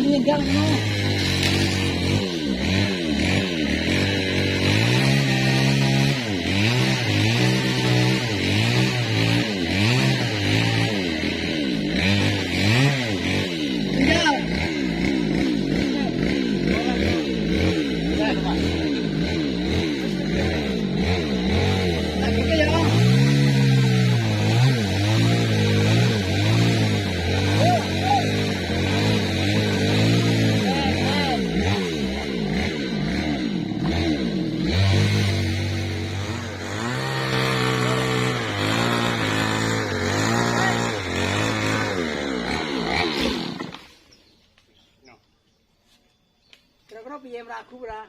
Nyegang no. Kira-kira piye mragu ora?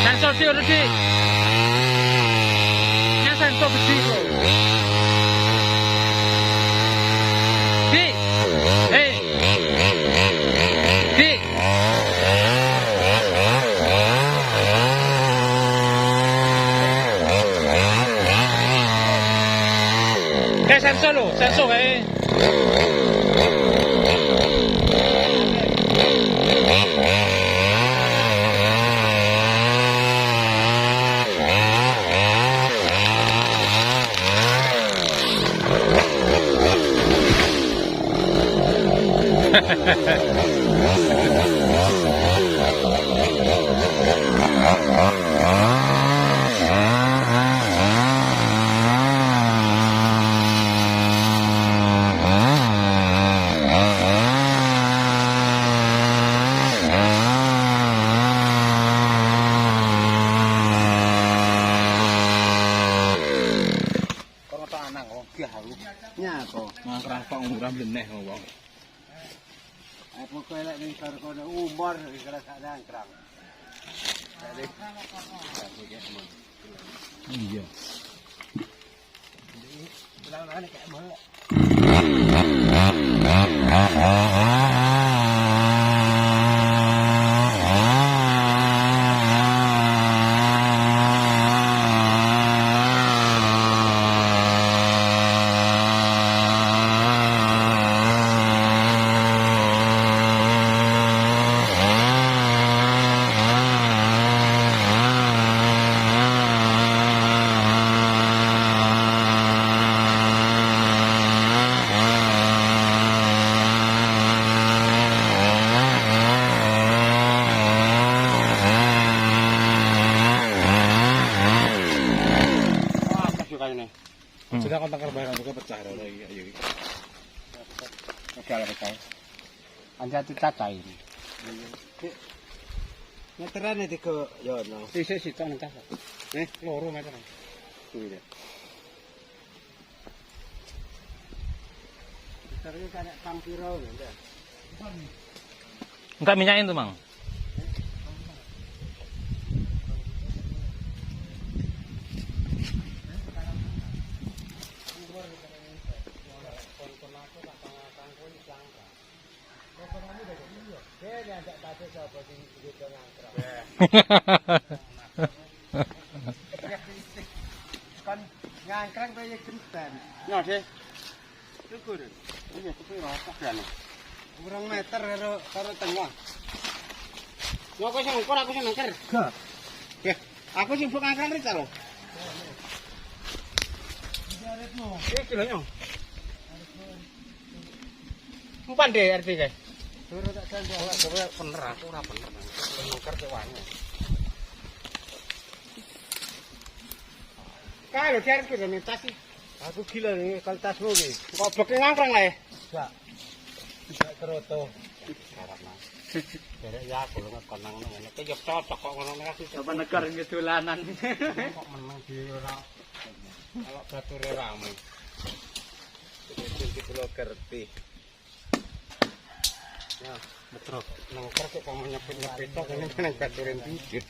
Sensor besi. Yang sensor besi kok. Di. Hei. Di. Sensor lo, sensor beneh wong. Ai pokoke lek ning karo umur kira sak krang. Iya. Belang-belang kayak melek. ini. Sudah kontak kerbaran juga pecah lho iki ayo iki. Pecah lah pecah. Anja tata ini. Meteran iki ke yo no. Sisi sitok nang tas. Loro meteran. Kuwi deh. Terus kan tampiro lho. Enggak minyakin tuh, Mang. Kan ngangkrang kaya genten. Ya, Dek. Syukur. Iya, tapi rokok kan. 2 meter karo tengah. Yo kok sing ukur aku sing ngangker. Gak. Nggih, aku sing mbok ngangkrang rek lho. Diaretmu. Iki lho, Nyong. Umpan deh RT guys. Suruh tak tanda. Ora bener aku ora bener. Ngangker kok wangi. Kalau cari ke dalam tas sih, aku gila nih kalau tasmu nih. Kok bloknya ngangkrang lah ya? Enggak. Tidak teroto. Karena ya aku lu ngekonang nang nek yo cocok kok ngono nek aku coba negor ngedolanan. Kok menang di ora. Kalau bature rame. Iki kula kerti. Ya, betul. Nang kerek kok nyepit-nyepit tok ngene nang bature bibit.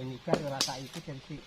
Nikah rasa itu cantik.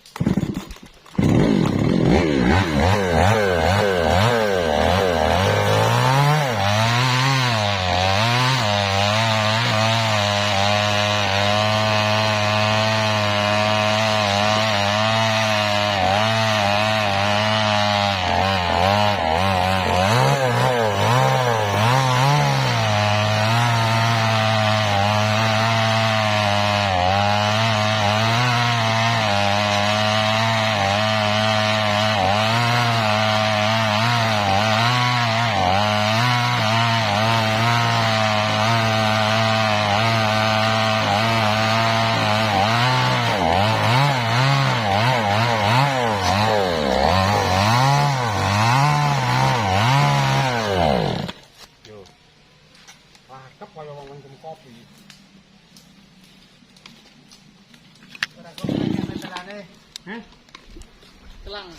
Telang.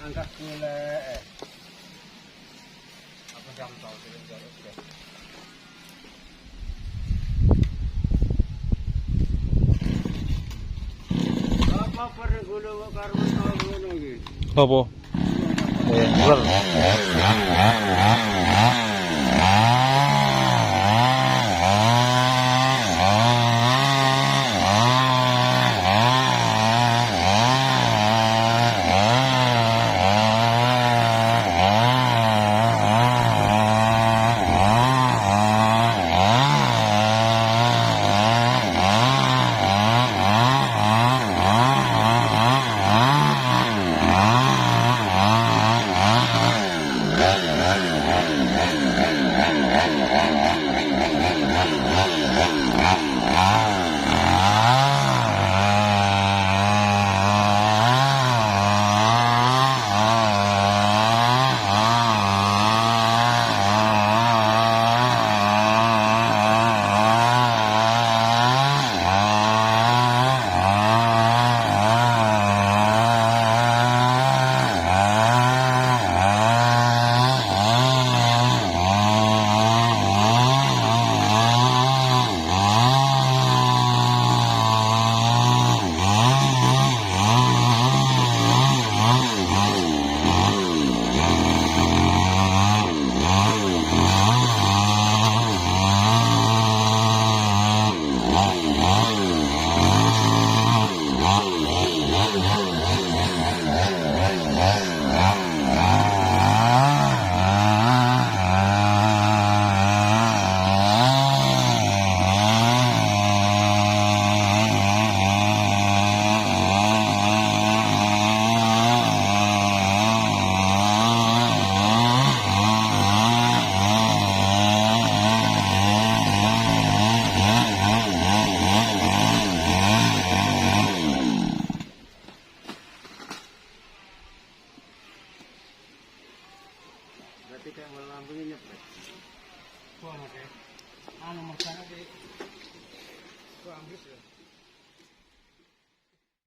Angkat gula. Apa jam tahu jalan sudah. Apa perlu gula karo ngono iki? Apa? Ular. Anu maksana di